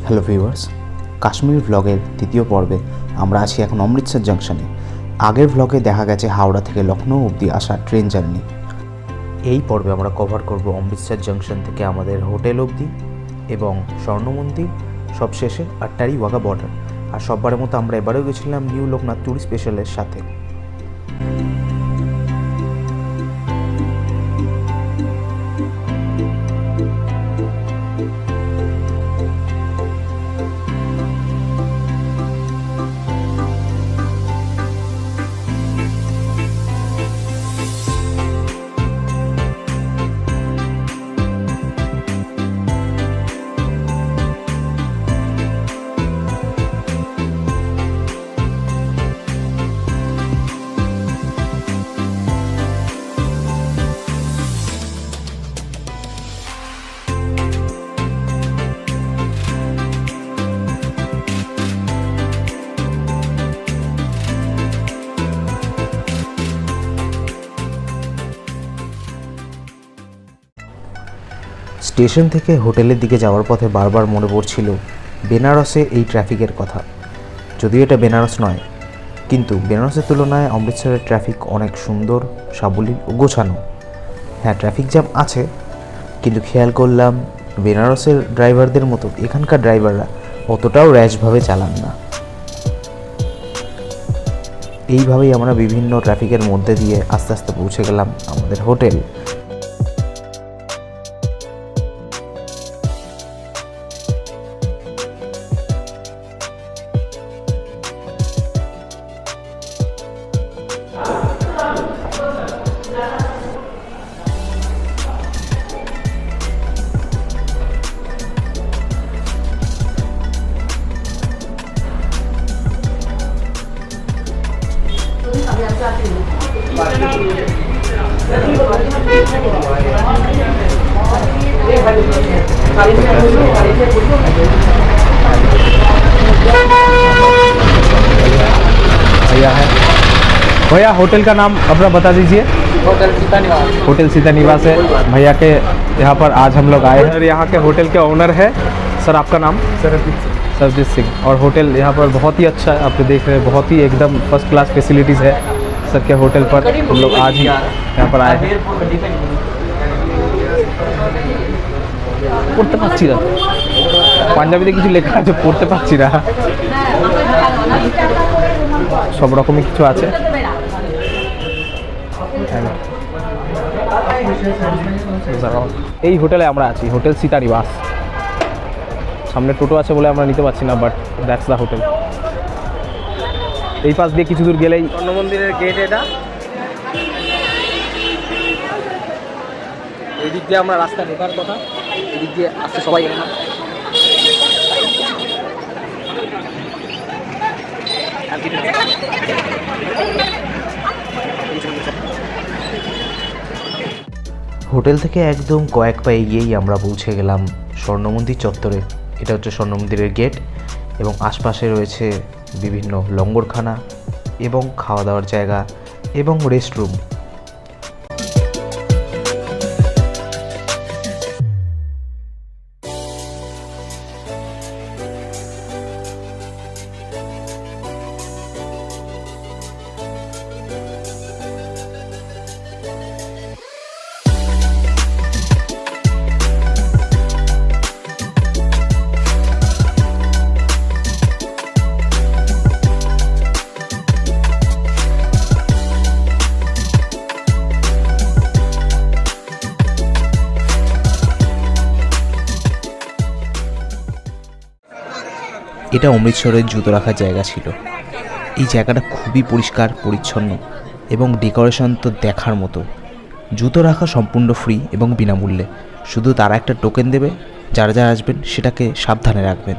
Hello viewers, Kashmir ভ্লগের দ্বিতীয় পর্বে আমরা আছি এখন অমৃতসর জাংশনে। আগের ভ্লগে দেখা গেছে হাওড়া থেকে লখনৌ অবধি আসা ট্রেন জার্নি। এই পর্বে আমরা কভার করব অমৃতসর জাংশন থেকে আমাদের হোটেল অবধি এবং স্বর্ণ মন্দির, সবশেষে আট্টারি ওয়াঘা বর্ডার। আর সববারের মতো আমরা এবারেও গেছিলাম নিউ লোকনাথ ট্যুরিস্ট স্পেশালের সাথে। স্টেশন থেকে হোটেলের দিকে যাওয়ার পথে বারবার মনে পড়ছিল বেনারসে এই ট্রাফিকের কথা। যদিও এটা বেনারস নয়, কিন্তু বেনারসের তুলনায় অমৃতসরের ট্রাফিক অনেক সুন্দর, সাবলীল ও গোছানো। হ্যাঁ, ট্রাফিক জ্যাম আছে, কিন্তু খেয়াল করলাম বেনারসের ড্রাইভারদের মতো এখানকার ড্রাইভাররা অতটাও র্যাশভাবে চালান না। এইভাবেই আমরা বিভিন্ন ট্রাফিকের মধ্যে দিয়ে আস্তে আস্তে পৌঁছে গেলাম আমাদের হোটেল। भैया होटल का नाम अपना बता दीजिए। होटल सीता निवास। होटल सीता निवास है भैया के यहाँ पर आज हम लोग आए हैं। और यहाँ के होटल के ओनर है सर, आपका नाम? सरजीत सिंह। और होटल यहाँ पर बहुत ही अच्छा है, आप देख रहे हैं, बहुत ही एकदम फर्स्ट क्लास फैसिलिटीज़ है सर के होटल पर। हम लोग आज ही यहाँ पर आए हैं। পড়তে পারছি না, পাঞ্জাবিতে কিছু লেখা আছে, পড়তে পারছি না। সব রকমই কিছু আছে। এই হোটেলে আমরা আছি, হোটেল সীতা নিবাস। সামনে টোটো আছে বলে আমরা নিতে পারছি না, বাট দ্যাটস দ্য হোটেল। এই পাশ দিয়ে কিছু দূর গেলেই স্বর্ণ মন্দিরের গেট। এটা এই দিক দিয়ে আমরা রাস্তা ঢোকার কথা, এদিক দিয়ে আসছে সবাই। হোটেল থেকে একদম কয়েক পা এগিয়েই আমরা পৌঁছে গেলাম স্বর্ণ মন্দির চত্বরে। এটা হচ্ছে স্বর্ণ মন্দিরের গেট এবং আশপাশে রয়েছে বিভিন্ন লঙ্গরখানা এবং খাওয়া দাওয়ার জায়গা এবং রেস্টরুম। এটা অমৃতসরের জুতো রাখার জায়গা ছিল। এই জায়গাটা খুবই পরিষ্কার পরিচ্ছন্ন এবং ডেকোরেশন তো দেখার মতো। জুতো রাখা সম্পূর্ণ ফ্রি এবং বিনামূল্যে। শুধু তারা একটা টোকেন দেবে, যারা যারা আসবেন সেটাকে সাবধানে রাখবেন।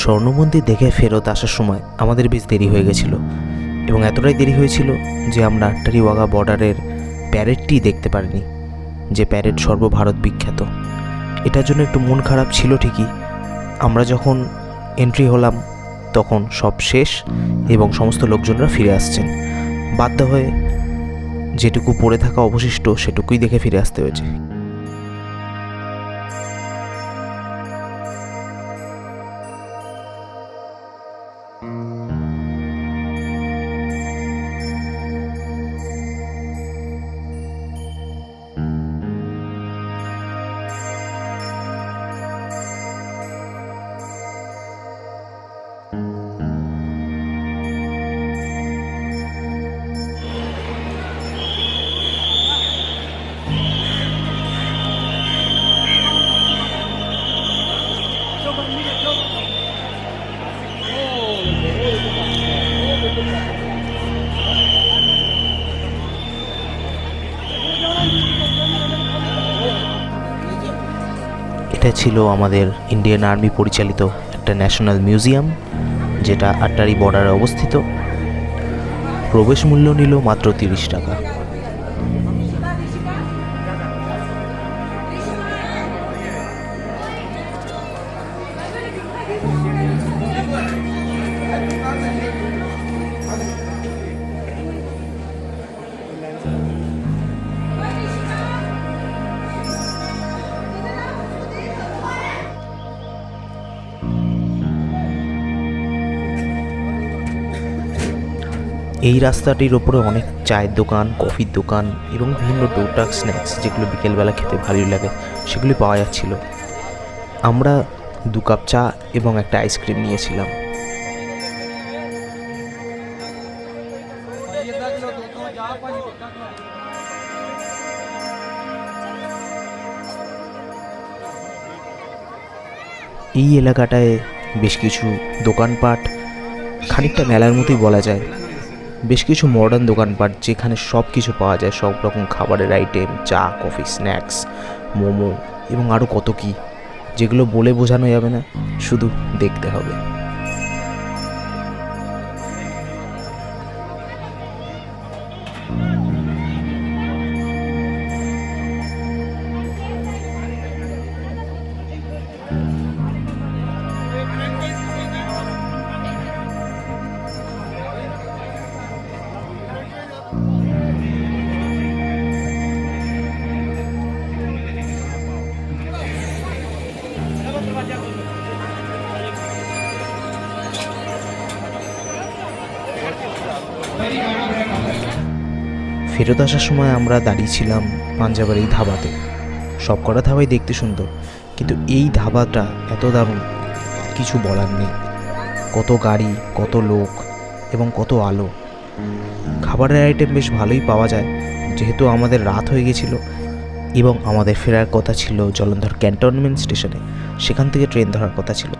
স্বর্ণ মন্দির দেখে ফেরত আসার সময় আমাদের বেশ দেরি হয়ে গেছিল, এবং এতটাই দেরি হয়েছিল যে আমরা আটটারি ওয়াঘা বর্ডারের প্যারেডটি দেখতে পারিনি, যে প্যারেড সর্বভারত বিখ্যাত। এটার জন্য একটু মন খারাপ ছিল ঠিকই। আমরা যখন এন্ট্রি হলাম তখন সব শেষ এবং সমস্ত লোকজনরা ফিরে আসছেন। বাধ্য হয়ে যেটুকু পড়ে থাকা অবশিষ্ট সেটুকুই দেখে ফিরে আসতে হয়েছে। এটা ছিল আমাদের ইন্ডিয়ান আর্মি পরিচালিত একটা ন্যাশনাল মিউজিয়াম, যেটা আটটারি বর্ডারে অবস্থিত। প্রবেশ মূল্য নিল মাত্র 30 টাকা। এই রাস্তাটির ওপরে অনেক চায়ের দোকান, কফির দোকান এবং বিভিন্ন টুকটাক স্ন্যাক্স, যেগুলো বিকেলবেলা খেতে ভালোই লাগে, সেগুলি পাওয়া যাচ্ছিল। আমরা 2 কাপ চা এবং একটা আইসক্রিম নিয়েছিলাম। এই এলাকাটায় বেশ কিছু দোকানপাট, খানিকটা মেলার মতোই বলা যায়। বেশ কিছু মডার্ন দোকানপাট, যেখানে সব কিছু পাওয়া যায়, সব রকম খাবারের আইটেম, চা, কফি, স্ন্যাক্স, মোমো এবং আরও কত কী, যেগুলো বলে বোঝানো যাবে না, শুধু দেখতে হবে। ফেরত আসার সময় আমরা দাঁড়িয়েছিলাম পাঞ্জাবের এই ধাবাতে। সব কটা ধাবাই দেখতে সুন্দর, কিন্তু এই ধাবাটা এত দারুণ, কিছু বলার নেই। কত গাড়ি, কত লোক এবং কত আলো। খাবারের আইটেম বেশ ভালোই পাওয়া যায়, যেহেতু আমাদের রাত হয়ে গেছিল এবং আমাদের ফেরার কথা ছিল জলন্ধর ক্যান্টনমেন্ট স্টেশনে। সেখান থেকে ট্রেন ধরার কথা ছিল।